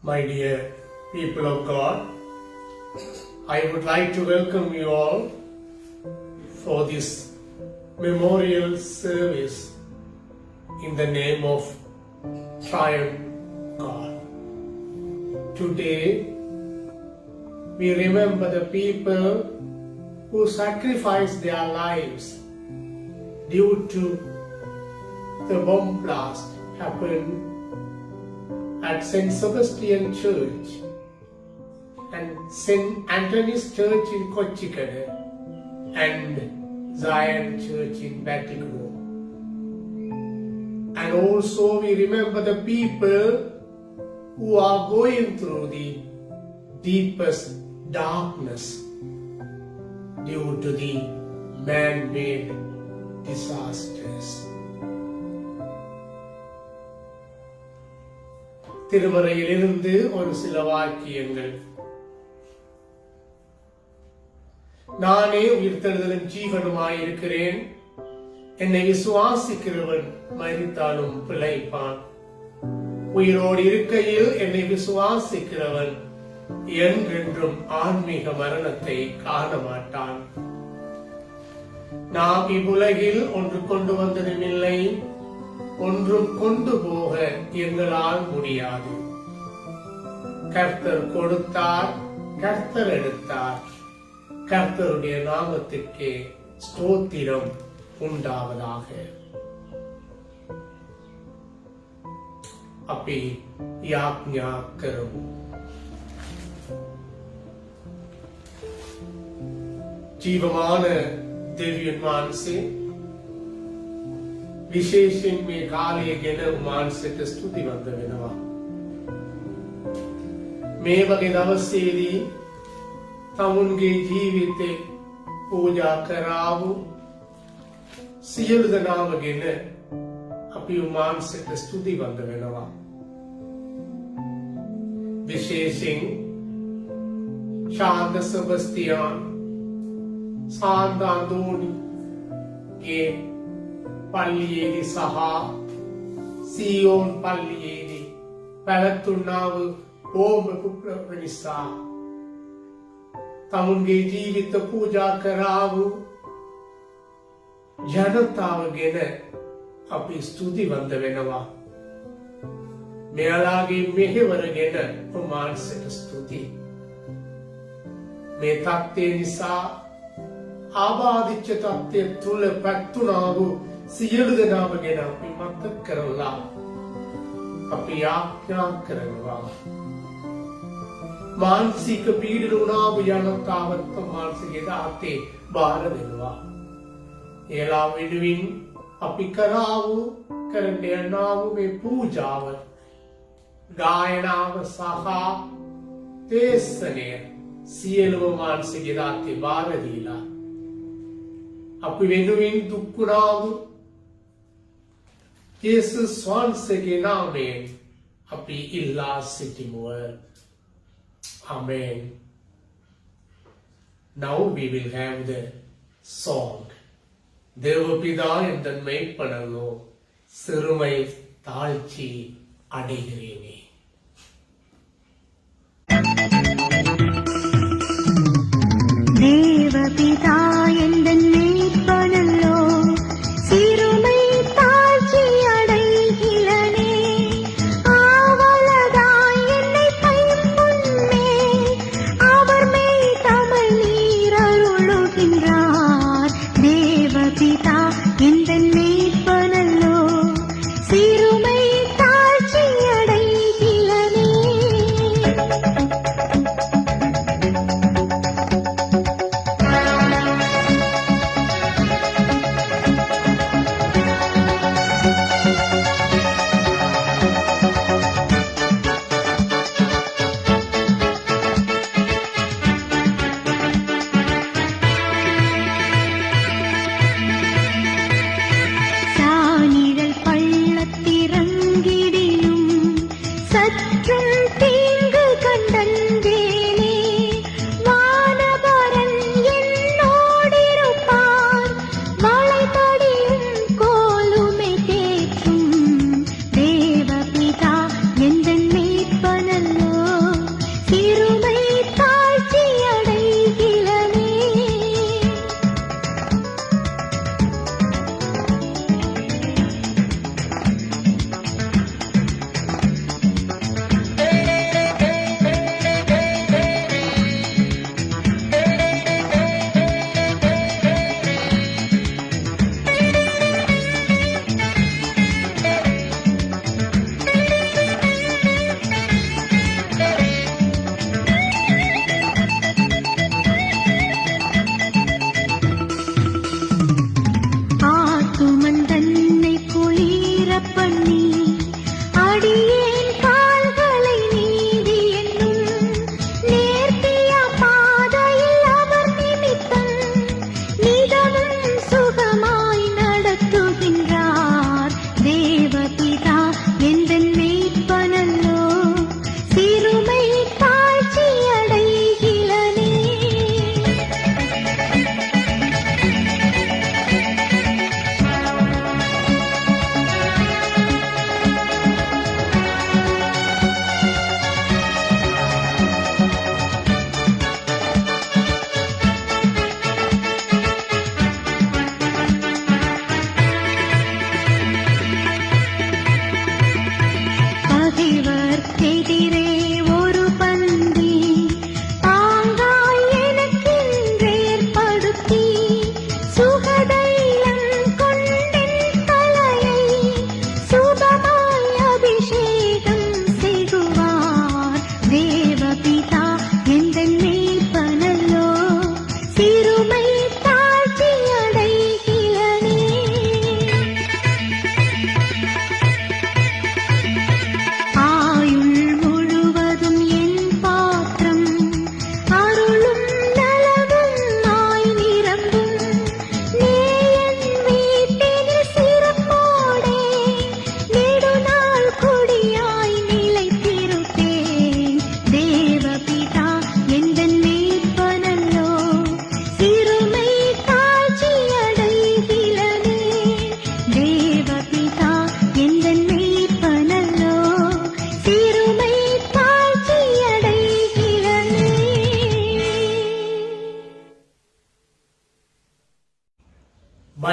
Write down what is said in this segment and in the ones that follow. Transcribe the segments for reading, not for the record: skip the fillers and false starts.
My dear people of God, I would like to welcome you all for this memorial service in the name of Triune God. Today, we remember the people who sacrificed their lives due to the bomb blast happened at St. Sebastian Church and St. Anthony's Church in Kochikade and Zion Church in Batikro. And also we remember the people who are going through the deepest darkness due to the man-made disasters. திருமறையிலிருந்து ஒரு சில வாக்கியங்கள். நானே உயிர்த்தெழுதலும் ஜீவனுமாயிருக்கிறேன், என்னை விசுவாசிக்கிறவன் மரித்தாலும் பிழைப்பான். உயிரோடு இருக்கையில் என்னை விசுவாசிக்கிறவன் என்றென்றும் ஆன்மீக மரணத்தை காண மாட்டான். நாம் இவ்வுலகில் ஒன்று கொண்டு வந்ததும் இல்லை, ஒன்றும் கொண்டு போக எங்களால் முடியாது. கர்த்தர் கொடுத்தார், கர்த்தர் எடுத்தார். கர்த்தருடைய நாமத்திற்கே ஸ்தோத்திரம் உண்டாவதாக. அப்படி யாக்ஞா கரும். जीवमान देवियन मानसे विशेषයෙන් මේ කාලය ගැන මානසික ස්තුතිවන්ත වෙනවා. මේ වගේ දවසේදී තමුන්ගේ ජීවිතේ පූජා කරාවු සියලු දෙනාම ගැන අපි මානසික ස්තුතිවන්ත වෙනවා. විශේෂයෙන් ශාන්ත සෙබස්තියාන් සාන්තාන්තෝනි ගේ පල්ලියේදී සහ සියෝන් පල්ලියේදී පැවැත්වුණා වූ බෝම්බ පුපුර නිසා තමුන්ගේ ජීවිත පූජා කරා වූ ජනතාව ගැන අපි ස්තුතිවන්ත වෙනවා. මෙයාලාගේ මෙහෙවර ගැන මානසික ස්තුති. මේ තත්ත්වය නිසා ආබාධිච්ච තත්ත්වය තුල පැවැත්වුණා වූ සියලු දෙනාම ගැන අපි මතක් කරලා අපි යාඥා කරනවා. මානසික පීඩන වුණා වූ ජනතාවට මානසික දාතේ බාර දෙනවා. ඒලා වෙනුවෙන් අපි කරා වූ කරන්න යනා වූ මේ පූජාව, ගායනාව සහ දේශනය සියලුම මානසික දාතේ බාර දීලා අපි වෙනුවෙන් දුක් වුණා වූ Jesus වහන්සේගේ නාමයෙන් අපි ඉල්ලා සිටිමු. Amen. Now we will have the song. தேவபிதா என்ற மெய்ப்பனல்லோ சிறுமை தாழ்ச்சி அடைகிறேனே. தேவபிதா என்ற மெய்ப்பனல்லோ சிறுமை தாழ்ச்சி அடைகிறேனே. ஆவலதாய் என்னை கைமுன்னே அவர் மெய் தமிழ் நீர் அருளுகின்றார். தேவபிதா என்ற மெய்ப்பனல்லோ சிறுமை தாழ்ச்சி அடைகிறேனே. எந்தன் மீட்பனல்லோ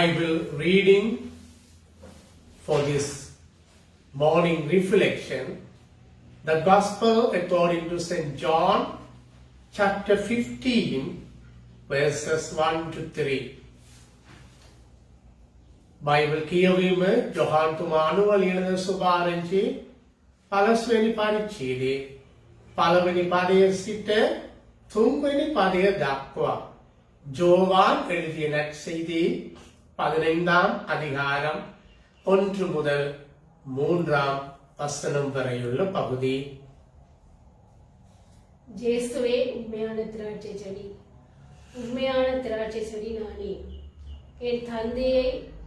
Bible reading for this morning reflection, the Gospel according to St. John, chapter 15, verses 1 to 3. Bible කියවීම ජොහාන් තුමාණුව ලියන සුභාරංචි පළස්වෙනි පරිච්ඡේදයේ පළවෙනි පදයේ සිට තුන්වෙනි පදය දක්වා ஜோவான் எழுதிய நற்செய்தி 15ஆம் அதிகாரம் 1 முதல் 3ஆம் வசனம் வரையுள்ள பகுதி. இயேசுவே உண்மையான திராட்சை செடி, உண்மையான திராட்சை செடி நானே. என்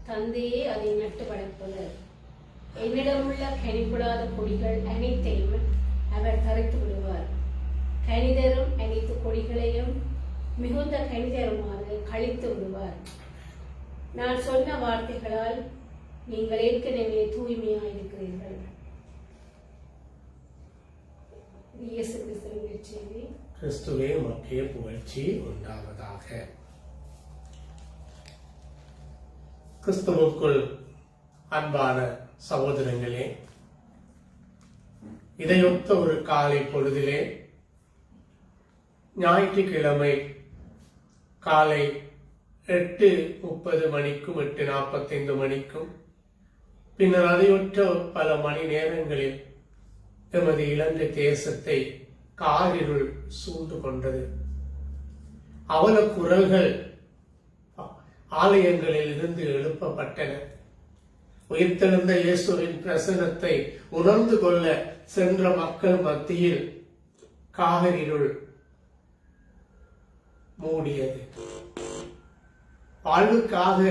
தந்தையே அதை நட்டு வளர்ப்பவர். என்னிடமுள்ள கனிபடாத கொடிகள் அனைத்தையும் அவர் தரித்து விடுவார். கனிதரும் அனைத்து கொடிகளையும் மிகுந்த கனிதருமாறு கழித்து விடுவார். நான் சொன்ன வார்த்தைகளால் நீங்கள் ஏற்கனவே தூய்மையாயிருக்கிறீர்கள். இயேசு கிறிஸ்துவின் செய்தி. கிறிஸ்துவே உமக்கே புகழ்ச்சி உண்டாவதாக. கிறிஸ்துவுக்குள் அன்பான சகோதரங்களே, இதையொத்த ஒரு காலை பொழுதிலே ஞாயிற்றுக்கிழமை காலை 8:30 மணிக்கும் 8:45 மணிக்கும் பின்னர் அதையொற்ற பல மணி நேரங்களில் எமது இலங்கை தேசத்தை காரிருள் சூழ்ந்து கொண்டது. அவல குரல்கள் ஆலயங்களில் இருந்து எழுப்பப்பட்டன. உயிர்த்தெழுந்த இயேசுவின் பிரசனத்தை உணர்ந்து கொள்ள சென்ற மக்கள் மத்தியில் காரிருள் மூடியது. வாழ்வுக்காக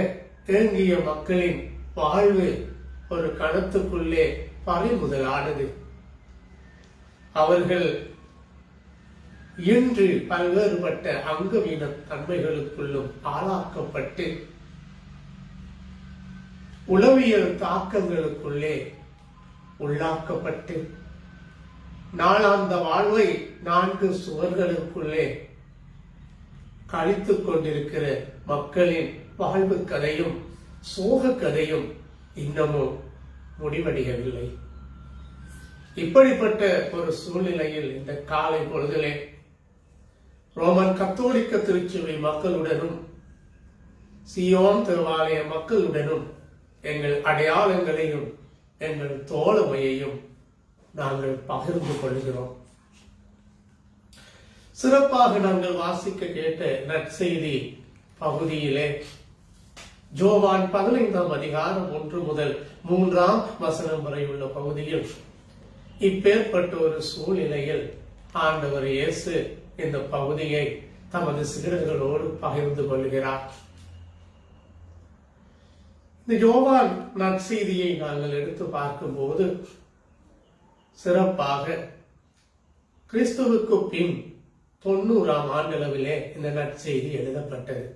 ஏங்கிய மக்களின் வாழ்வு ஒரு கணத்துக்குள்ளே பறிமுதலானது. அவர்கள் இன்று பல்வேறுபட்ட அங்கவீன தன்மைகளுக்குள்ளும் ஆளாக்கப்பட்டு உளவியல் தாக்கங்களுக்குள்ளே உள்ளாக்கப்பட்டு நாளாந்த வாழ்வை 4 சுவர்களுக்குள்ளே கழித்துக் கொண்டிருக்கிற மக்களின் வாழ்வு கதையும் சோக கதையும் இன்னமும் முடிவடையவில்லை. இப்படிப்பட்ட ஒரு சூழ்நிலையில் இந்த காலை பொழுதிலே ரோமன் கத்தோலிக்க திருச்சபை மக்களுடனும் சியோன் தேவாலய மக்களுடனும் எங்கள் அடையாளங்களையும் எங்கள் தோழமையையும் நாங்கள் பகிர்ந்து கொள்கிறோம். சிறப்பாக நாங்கள் வாசிக்க கேட்ட நற்செய்தி பகுதியிலே ஜோவான் 15ஆம் அதிகாரம் 1 முதல் 3ஆம் வசனம் வரை உள்ள பகுதியில் இப்பேற்பட்ட ஒரு சூழ்நிலையில் ஆண்டவர் இயேசு இந்த பகுதியை தமது சீடர்களோடு பகிர்ந்து கொள்கிறார். இந்த யோவான் நற்செய்தியை நாங்கள் எடுத்து பார்க்கும்போது சிறப்பாக கிறிஸ்துவுக்கு பின் 90ஆம் ஆண்டளவிலே இந்த நற்செய்தி எழுதப்பட்டது.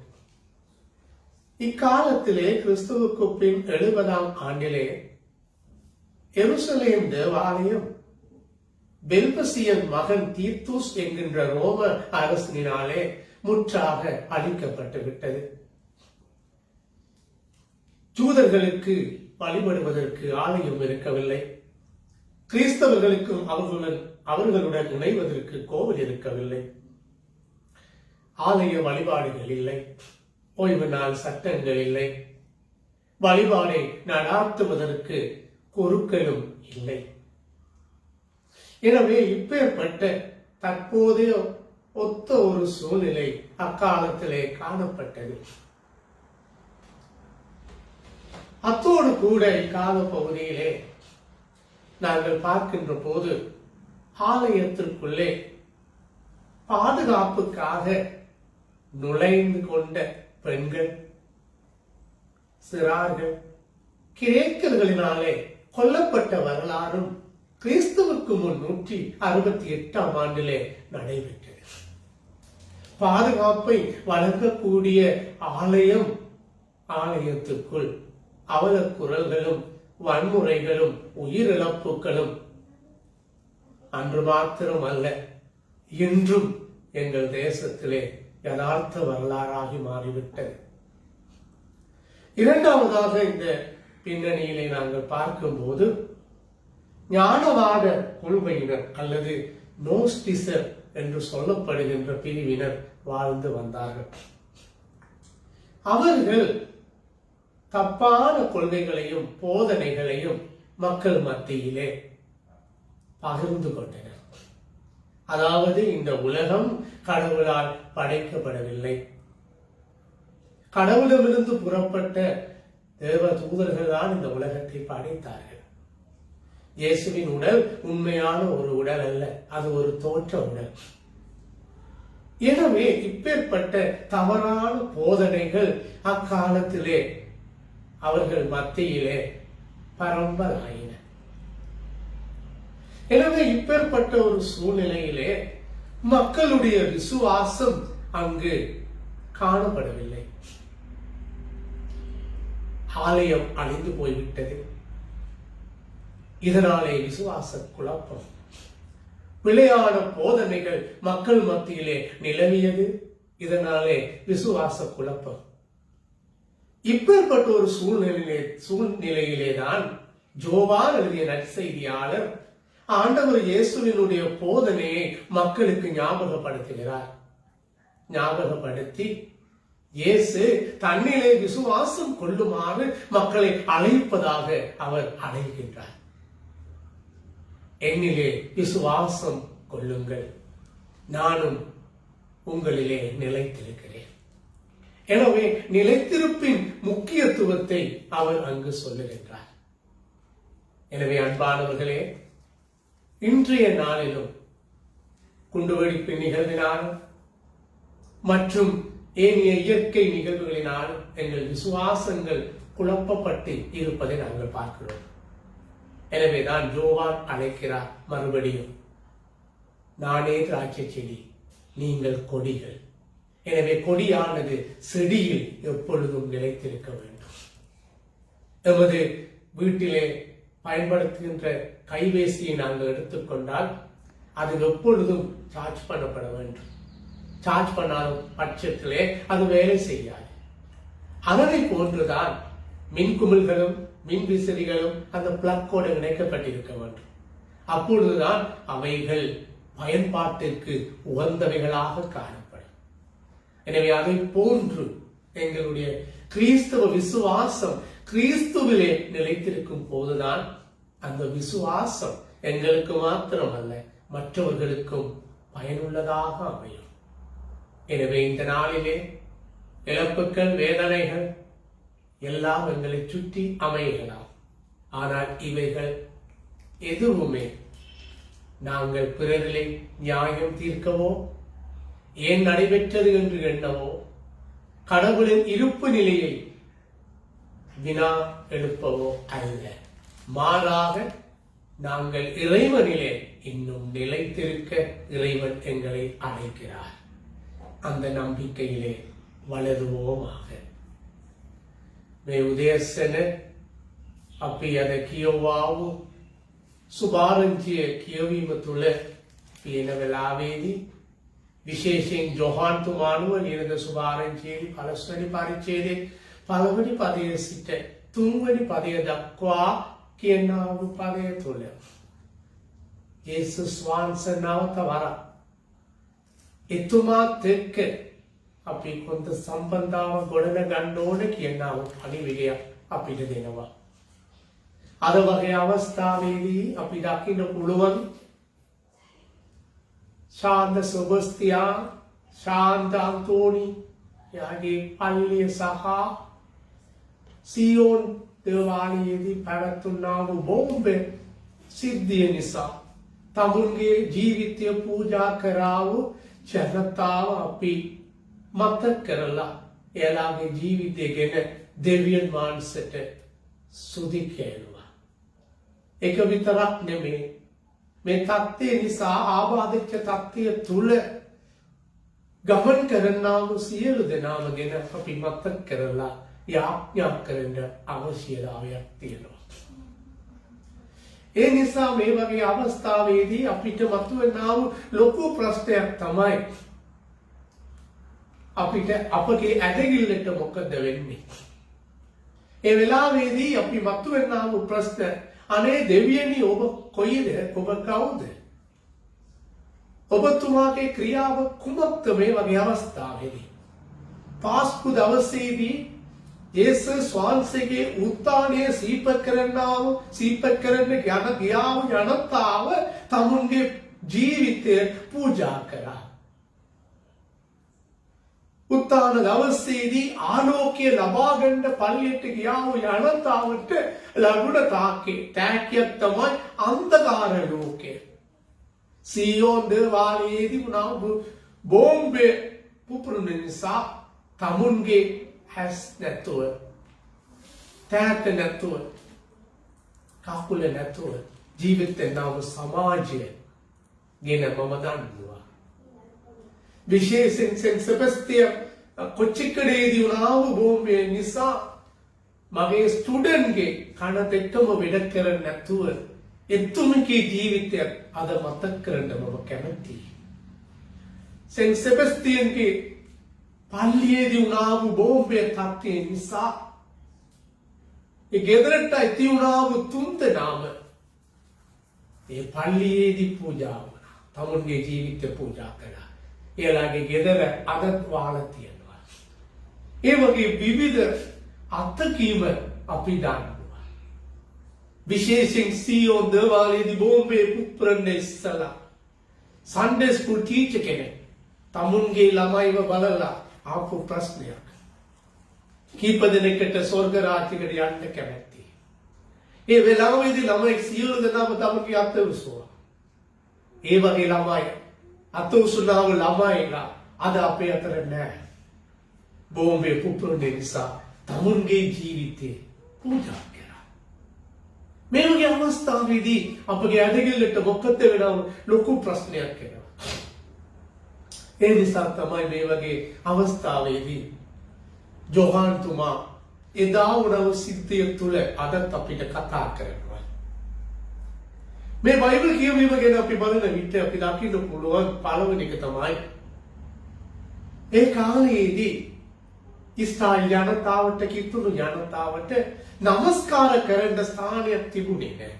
இக்காலத்திலே கிறிஸ்துவுக்கு பின் 70ஆம் ஆண்டிலே எருசலேம் தேவாலயம் பெல்பசியன் மகன் தீத்துஸ் என்கின்ற ரோம அரசனினாலே முற்றாக அழிக்கப்பட்டு விட்டது. ஜூதர்களுக்கு வழிபடுவதற்கு ஆலயம் இருக்கவில்லை. கிறிஸ்தவர்களுக்கும் அவர்களுடன் இணைவதற்கு கோவில் இருக்கவில்லை. ஆலய வழிபாடுகள் இல்லை. ஓய்வு நாள் சட்டங்கள் இல்லை. வழிபாடை நடாத்துவதற்கு குருக்களும் இல்லை. எனவே இப்பேற்பட்ட தற்போதைய ஒத்த ஒரு சூழ்நிலை அக்காலத்திலே காணப்பட்டது. அத்தோடு கூட இக்கால பகுதியிலே நாங்கள் பார்க்கின்ற போது ஆலயத்திற்குள்ளே பாதுகாப்புக்காக நுழைந்து கொண்ட பெண்கள், சிறார்கள், கிரேக்கர்களினாலே கொல்லப்பட்ட வரலாறும் கிறிஸ்துவுக்கு முன் 168ஆம் ஆண்டிலே நடைபெற்றது. பாதுகாப்பை வழங்கக்கூடிய ஆலயத்துக்குள் அவல குரல்களும் வன்முறைகளும் உயிரிழப்புகளும் அன்று மாத்திரம் அல்ல, இன்றும் எங்கள் தேசத்திலே யதார்த்த வரலாறாகி மாறிவிட்டது. இரண்டாவதாக இந்த பின்னணியிலே நாங்கள் பார்க்கும்போது ஞானவாத கொள்கையினர் அல்லது நோஸ்டிசர் என்று சொல்லப்படுகின்ற பிரிவினர் வாழ்ந்து வந்தார்கள். அவர்கள் தப்பான கொள்கைகளையும் போதனைகளையும் மக்கள் மத்தியிலே பகிர்ந்து கொண்டனர். அதாவது இந்த உலகம் கடவுளால் படைக்கப்படவில்லை, கடவுளிடமிருந்து புறப்பட்ட தேவ தூதர்கள் தான் இந்த உலகத்தை படைத்தார்கள். இயேசுவின் உடல் உண்மையான ஒரு உடல் அல்ல, அது ஒரு தோற்ற உடல். எனவே இப்பேற்பட்ட தவறான போதனைகள் அக்காலத்திலே அவர்கள் மத்தியிலே பரம்பலாயின. எனவே இப்பேற்பட்ட ஒரு சூழ்நிலையிலே மக்களுடைய விசுவாசம் அங்கு காணப்படவில்லை. ஆலயம் அழிந்து போய்விட்டது. இதனாலே விசுவாச குழப்பம், பிழையான போதனைகள் மக்கள் மத்தியிலே நிலவியது. இதனாலே விசுவாச குழப்பம். இப்பேற்பட்ட ஒரு சூழ்நிலையிலேதான் ஜோவான் எழுதிய நற்செய்தியாளர் ஆண்டவர் இயேசுவினுடைய போதனையை மக்களுக்கு ஞாபகப்படுத்துகிறார். ஞாபகப்படுத்தி இயேசு தன்னிலே விசுவாசம் கொள்ளுமாறு மக்களை அழைப்பதாக அவர் அழைக்கின்றார். என்னிலே விசுவாசம் கொள்ளுங்கள், நானும் உங்களிலே நிலைத்திருக்கிறேன். எனவே நிலைத்திருப்பின் முக்கியத்துவத்தை அவர் அங்கு சொல்லுகின்றார். எனவே அன்பானவர்களே, இன்றைய நாளிலும் குண்டுவெடிப்பு நிகழ்வினாலும் மற்றும் ஏனைய இயற்கை நிகழ்வுகளினாலும் எங்கள் விசுவாசங்கள் குழப்பப்பட்டு இருப்பதை நாங்கள் பார்க்கிறோம். எனவேதான் ஜோவான் அழைக்கிறார் மறுபடியும், நானே திராட்சை செடி, நீங்கள் கொடிகள். எனவே கொடியானது செடியில் எப்பொழுதும் நிலைத்திருக்க வேண்டும். எமது வீட்டிலே பயன்படுத்துகின்ற கைபேசியை நாங்கள் எடுத்துக்கொண்டால் அது எப்பொழுதும் சார்ஜ் பண்ணப்பட வேண்டும். சார்ஜ் பண்ணாத பட்சத்திலே அது வேலை செய்யாது. அதனை போன்றுதான் மின்குமிழ்களும் மின் விசிறிகளும் அந்த பிளக்கோடு இணைக்கப்பட்டிருக்க வேண்டும். அப்பொழுதுதான் அவைகள் பயன்பாட்டிற்கு உகந்தவைகளாக காணப்படும். எனவே அதை போன்று எங்களுடைய கிறிஸ்தவ விசுவாசம் கிறிஸ்துவிலே நிலைத்திருக்கும் போதுதான் அந்த விசுவாசம் எங்களுக்கு மாத்திரமல்ல மற்றவர்களுக்கும் பயனுள்ளதாக அமையும். எனவே இந்த நாளிலே இழப்புகள், வேதனைகள் எல்லாம் எங்களை சுற்றி அமையலாம். ஆனால் இவைகள் எதுவுமே நாங்கள் பிறரிலே நியாயம் தீர்க்கவோ, ஏன் நடைபெற்றது என்று எண்ணவோ, கடவுளின் இருப்பு நிலையை வினா எழுப்பவோ அல்ல. மாறாக நாங்கள் இறைவனிலே இன்னும் நிலைத்திருக்க இறைவன் எங்களை அழைக்கிறார். அந்த நம்பிக்கையிலே வளருவோமாக. මේ උදෑසන අපි අද කියවුව සුභාරංචිය කියවීම තුළ පියන වෙලාවේදී විශේෂයෙන් ජොහාන් තුමානුව නිරද සුභාරංචියේදී පළවෙනි පරිච්ඡේදයේ පළවෙනි පදයේ සිට තුන්වෙනි පදය දක්වා කියනා වූ පදය තුළ යේසුස් වහන්සේ නැවත වරක් එතුමාත් එක්ක අපි කොන්ද සම්බන්ධතාව ගොඩනගන්න ඕන කියනා වූ පණිවිඩයක් අපිට දෙනවා. අද වගේ අවස්ථාවේදී අපි දකින්න පුළුවන් ශාන්ත සොබස්තියා, ශාන්ත අන්තෝනි යාගේ පල්ලිය සහ සියෝන් දේවාලයේදී පැවැත්වුණා වූ බෝම්බ සිද්ධිය නිසා තමුන්ගේ ජීවිතය පූජා කරා වූ ජනතාව අපි මතක් කරලා එයාලාගේ ජීවිතය ගැන දෙවියන් වහන්සේට ස්තුති කියනවා. ඒක විතරක් නෙමෙයි, මේ தත්ත්වය නිසා ආබාධිත தත්ත්වය තුල ගමන් කරනා වූ සියලු දෙනාම ගැන අපි මතක් කරලා යාඥා කරන්න අවශ්‍යතාවයක් තියෙනවා. ඒ නිසා මේ වගේ අවස්ථාවේදී අපිට මතුවෙනා වූ ලොකු ප්‍රශ්නයක් තමයි අපිට අපගේ ඇදහිල්ලට මොකද වෙන්නේ? ඒ වෙලාවේදී අපි මතුවෙනා වූ ප්‍රශ්න අනේ දෙවියනි ඔබ කොයිද? ඔබ කවුද? ඔබතුමාගේ ක්‍රියාව කුමක්ද මේ වගේ අවස්ථාවේදී? පාස්කු දවසේදී යේසුස් වහන්සේගේ උත්ථානය සිහිපත් කරන්න ගියාව ජනතාව තමුන්ගේ ජීවිතය පූජා කරා. උත්ථාන දවසේදී ආලෝකය ලබා ගන්න පල්ලියට ගියාව ජනතාවට ලැබුණ තෑග්ගයක් තමයි අන්ධකාර ලෝකය. සියෝන් දේවාලයේදී වුණා බෝම්බේ පුපුරන නිසා තමුන්ගේ හැස් නැතුව, තෑට නැතුව, කකුල නැතුව ජීවිතේ නව සමාජය ගෙන මම දන්නවා. විශේෂයෙන් සෙන්ට් සෙබස්තියන් කොච්චිකඩේදී වුණා වූ බෝම්බේ නිසා මගේ ස්ටුඩන්ට්ගේ කනට එක්කම වැඩ කරන්නේ නැතුව එතුමගේ ජීවිතය අද මතක් කරන්න මම කැමතියි. සෙන්ට් සෙබස්තියන්ගේ පල්ලියේදී වුණා වූ බෝම්බේ තත්ත්වය නිසා ඒ ගෙදරට ඇති වුණා වූ තුන්දෙනාම ඒ පල්ලියේදී පූජා වුණා. තමුන්ගේ ජීවිතය පූජා කළා. එයාලගේ ගෙදර අදත් වහලා තියෙනවා. ඒ වගේ විවිධ අත්දැකීම් අපි දන්නවා. විශේෂයෙන් සියෝන් දේවාලයේදී බෝම්බේ පුපුරන්න ඉස්සලා සන්ඩේ ස්කූල් ටීචර් කෙනෙක් තමුන්ගේ ළමයිව බලලා ආපු ප්‍රශ්නයක්. කීප දෙනෙක්ට ස්වර්ග රාජ්‍යයකට යන්න කැමැති. ඒ වෙලාවේදී ළමයි සියලු දෙනාම තමගේ අත උසුවා. ඒ වගේ ළමයි අත උසුනාව ළමයිලා අද අපේ අතර නැහැ. බෝම්බේ පුපුරන නිසා තමුන්ගේ ජීවිතේ පූජා කරා. මේ වගේ අවස්ථාවේදී අපගේ ඇදහිල්ලට මොකද වෙනව ලොකු ප්‍රශ්නයක් වෙනවා. ඒ නිසා තමයි මේ වගේ අවස්ථාවේදී ජෝහාන් තුමා එදා වුණව සිද්ධිය තුළ අදත් අපිට කතා කරනවා. මේ බයිබල් කියවීම ගැන අපි බලන විට අපි දකින්න පුළුවන් පළවෙනි එක තමයි ඒ කාලයේදී ඉස්රායෙල් ජනතාවට කිතුණු ජනතාවට නමස්කාර කරන්න ස්ථානයක් තිබුණේ නැහැ.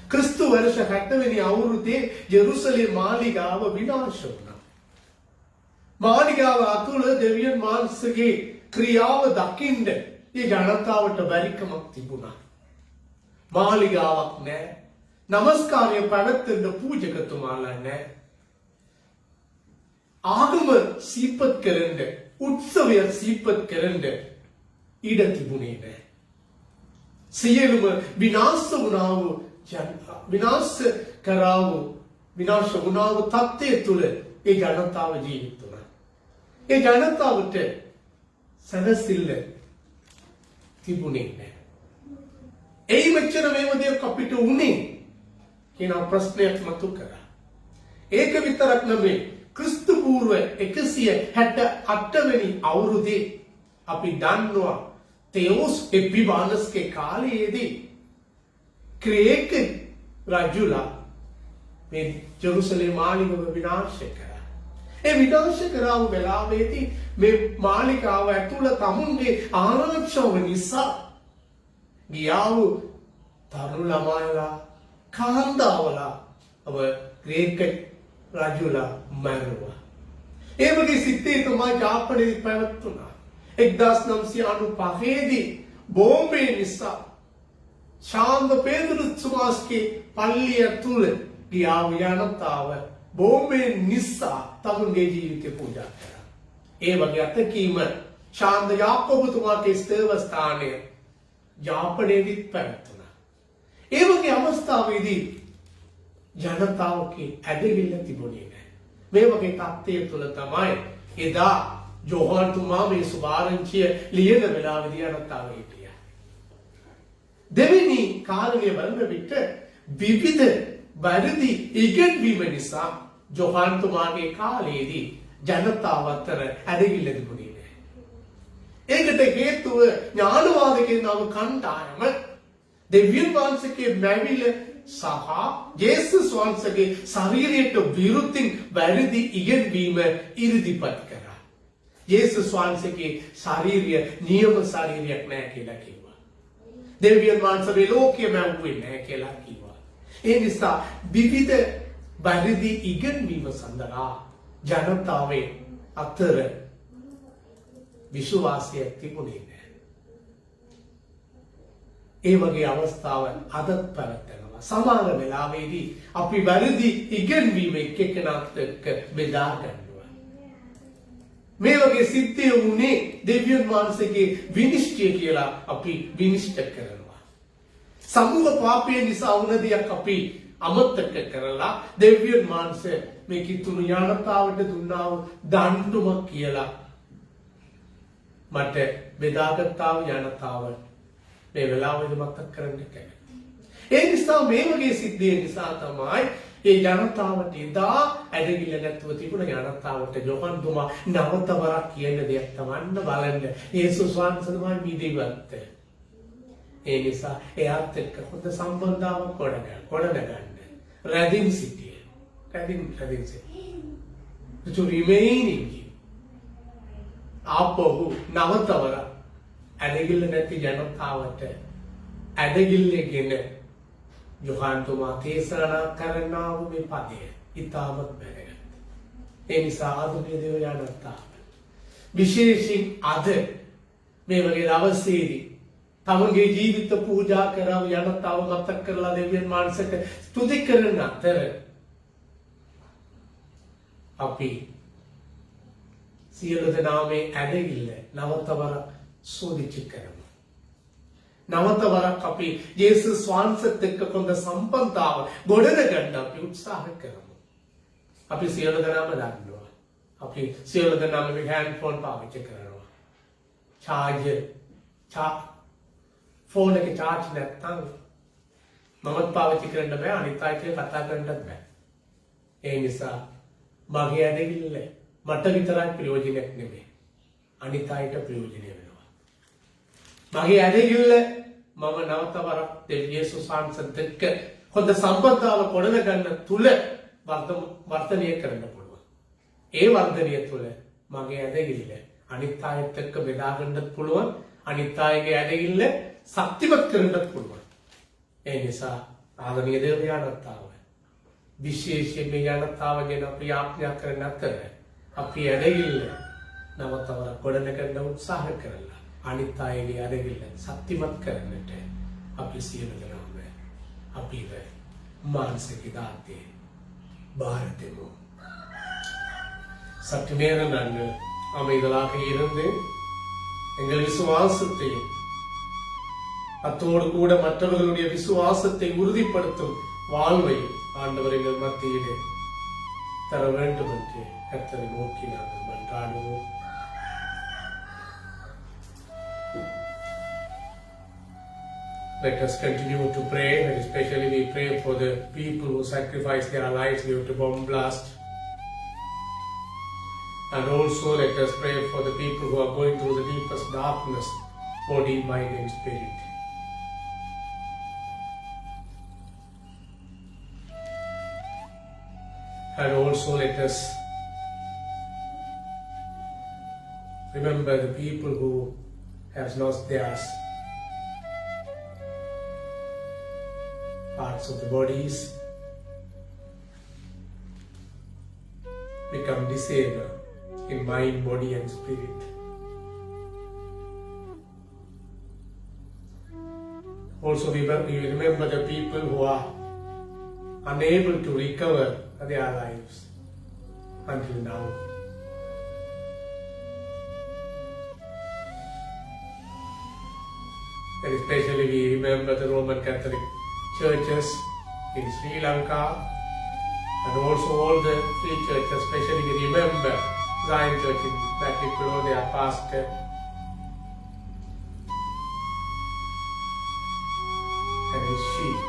ක්‍රිස්තු වර්ෂ 60 වෙනි අවුරුද්දේ ජෙරුසලම් මාලිගාව විනාශ වුණා. මාලිගාව අතුල දෙවියන් වහන්සේගේ ක්‍රියාව දකින්න ඒ ජනතාවට බැරිකමක් තිබුණා. මාලිගාවක් නැහැ. නමස්කාරය පැවැත්වෙන්න පූජකතුමාලා නැහැ. ආගම සීපත් කරන්න, උත්සවය සීපත් කරන්න ඉඩ තිබුණේ නැහැ. සියලුම විනාශ වුණා වූ විනාශ වුණා වූ තත්ත්වය තුළ ඒ ජනතාව ජීවත් වුණා. ඒ ජනතාවට සැනසෙල්ල තිබුණේ නැහැ. එයි මෙච්චර මේව දෙයක් අපිට උනේ කියන ප්‍රශ්නයක් මතු කරා. ඒක විතරක් නෙමෙයි ක්‍රිස්තු පූර්ව 168 වෙනි අවුරුද්දේ අපි දන්නවා තෙෝස් එපිබානස්ගේ කාලයේදී ක්‍රේක රජුලා මේ ජෙරුසලම් මාලිගාව විනාශ කරා. ඒ විනාශ කරාව වෙලාවේදී මේ මාලිගාව ඇතුළ තමුන්ගේ ආරක්ෂාව නිසා ගියාව තරුණ ළමයිලා කාන්දාවලා ඔබ ග්‍රේක රජුලා මැරුවා. ඒ වගේ සිද්ධිය තමයි ජාපනයේ පැවතුණා. 1995 දී බෝම්බේ නිසා ශාන්ත පේදුරුස්තුමාස්ගේ පල්ලිය තුල ගියාව ජනතාව බෝම්බේ නිසා තමුන්ගේ ජීවිතය පූජා කරා. ඒ වගේ අත්දැකීම ශාන්ත යාකෝබතුමාගේ ස්ථානය ජාපනයේදී පැවතුණා. ඒ වගේ අවස්ථාවේදී ජනතාවගේ ඇදහිල්ල තිබුණේ නැහැ. මේ වගේ තත්ත්වය තුළ තමයි එදා ජෝහාන් තුමා මේ සුභාරංචිය ලියන වෙලාවේදී ජනතාව හිටියා. දෙවෙනි කාරණය බලන විට විවිධ වැරදි ඉගැන්වීම නිසා ජෝහාන් තුමාගේ කාලයේදී ජනතාව අතර ඇදහිල්ල තිබුණේ නැහැ. ඒකට හේතුව ඥානවාදකයන් නව කණ්ඩායම දෙවියන් වහන්සේගේ මැවිල සහ යේසුස් වහන්සේගේ ශරීරයට විරුද්ධින් වැරදි ඉගැන්වීම ඉරිදිපත් කරා. යේසුස් වහන්සේගේ ශාරීරිය නියම ශාරීරියක් නෑ කියලා කිව්වා. දෙවියන් වහන්සේ ලෝකෙම වුවේ නෑ කියලා කිව්වා. ඒ නිසා විවිධ වැරදි ඉගැන්වීම සඳහා ජනතාවේ අතර විශ්වාසයක් තිබුණේ නෑ. ඒ වගේ අවස්ථාවන් අදත් පැවැත්වෙනවා. සමහර වෙලාවෙදී අපි වැරදි ඉගැන්වීම එක්කෙනාත් එක්ක බෙදා ගන්නවා. මේ වගේ සිද්ධිය වුණේ දෙවියන් වහන්සේගේ විනිශ්චය කියලා අපි විනිශ්චය කරනවා. සමූහ පාපය නිසා වුණ දෙයක් අපි අමතක කරලා දෙවියන් වහන්සේ මේ කිතුණු ජනතාවට දුන්නා වූ දඬුවම කියලා මට බෙදාගත්තා වූ ජනතාව මේ වෙලාවෙදි මතක් කරන්න කැමතියි. ඒ නිසා මේ වගේ සිද්ධිය නිසා තමයි ඒ ජනතාවට එදා ඇදහිල්ල නැතුව තිබුණ ජනතාවට යොහන් තුමා නැවත වරක් කියන දෙයක් තමන්න බලන්න යේසුස් වහන්සේ තමයි මිදිවත්තේ. ඒ නිසා එයාත් එක්ක හොඳ සම්බන්ධතාවක් ගොඩනගන්න. රැඳින් සිටිය. රැඳින් සිටිය. to remain in him. ආපහු නවතවර ඇදහිල්ල නැති ජනතාවට ඇදහිල්ලගෙන යොහන් තුමා දේශනා කරනා වූ මේ පදය ඉතාමත් වැදගත්. ඒ නිසා ආධුනික දේව ජනතාව විශේෂයෙන් අද මේ වගේ දවසේදී තමන්ගේ ජීවිත පූජා කරව ජනතාව මතක් කරලා දෙවියන් වහන්සේට ස්තුති කරන අතර අපි සියලු දෙනාමේ ඇදහිල්ල නවතවරක් සෝදිච්ච කරමු. නවතවරක් අපි යේසුස් වහන්සේත් එක්ක කොඳ සම්බන්ධතාව ගොඩනගන්න අපි උත්සාහ කරමු. අපි සියලු දෙනාම දන්නවා. අපි සියලු දෙනාම මේ හෑන්ඩ් ෆෝන් පාවිච්චි කරනවා. ෆෝන් එකේ charge නැත්නම් මමත් පාවිච්චි කරන්න බෑ, අනිත් අයට කතා කරන්නත් බෑ. ඒ නිසා මගේ ඇදහිල්ල මට විතරක් ප්‍රයෝජනයක් නෙමෙයි, අනිත් අයට ප්‍රයෝජනය වෙනවා. මගේ ඇදහිල්ල මම නවතවරක් යේසුස් වහන්සේත් එක්ක හොඳ සම්බන්ධතාව ගොඩනගන්න තුල වර්ධනය කරන්න පුළුවන්. ඒ වර්ධනය තුල මගේ ඇදහිල්ල අනිත් අයත් එක්ක බෙදා ගන්නත් පුළුවන්, අනිත් අයගේ ඇදහිල්ල ශක්තිමත් කරන්නත් පුළුවන්. ඒ නිසා ආදරණීය දේව ජනතාව විශේෂයෙන් මේ ජනතාව ගැන අපි ආඥා කරන අතර අපි ඇදහිල්ල නවතවරක් ගොඩනගන්න උත්සාහ කරලා අනිත් අයගේ ඇදහිල්ල ශක්තිමත් කරන්නට අපි සියලු දෙනාම අපිව මානසික දාතේ බාර දෙමු. சற்று நேரம் நாங்கள் அமைதலாக இருந்து எங்கள் விசுவாசத்தையும் அத்தோடு கூட மற்றவர்களுடைய விசுவாசத்தை உறுதிப்படுத்தும் வாழ்வையும் ஆண்டவர் எங்கள் மத்தியிலே தர வேண்டும் என்று கர்த்தரை நோக்கி நாங்கள் மன்றாடுவோம். Let us continue to pray, and especially we pray for the people who sacrifice their lives due to bomb blast. And also let us pray for the people who are going through the deepest darkness, body, mind and spirit. And also let us remember the people who have lost theirs, parts of the bodies, become disabled in mind, body and spirit. Also we remember the people who are unable to recover their lives until now. And especially we remember the Roman Catholic churches in Sri Lanka and also all the free churches, especially we remember Zion Church in Batipuro, their pastor. And his sheep.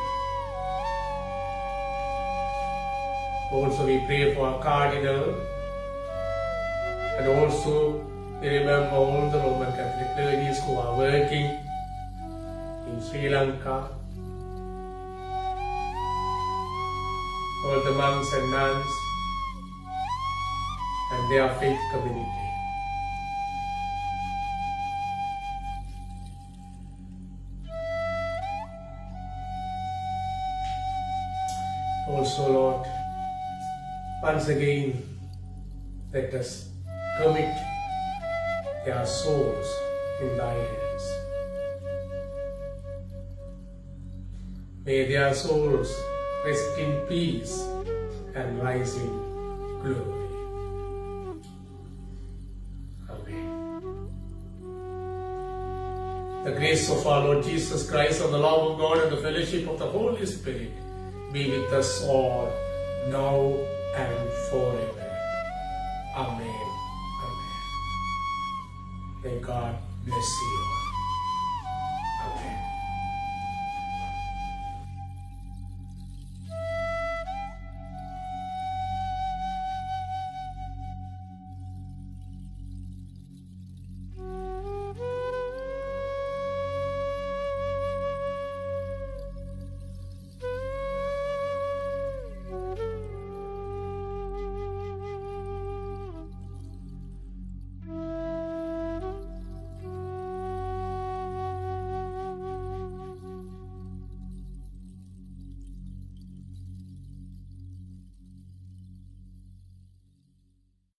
Also we pray for our cardinal, and also we remember all the Roman Catholic clergies who are working in Sri Lanka, all the monks and nuns and their faith community. also, Lord, once again, let us commit their souls in thy hands. May their souls rest in peace and rise in glory. Amen. The grace of our Lord Jesus Christ and the love of God and the fellowship of the Holy Spirit be with us all now and forever. Amen. Amen. May God bless you all.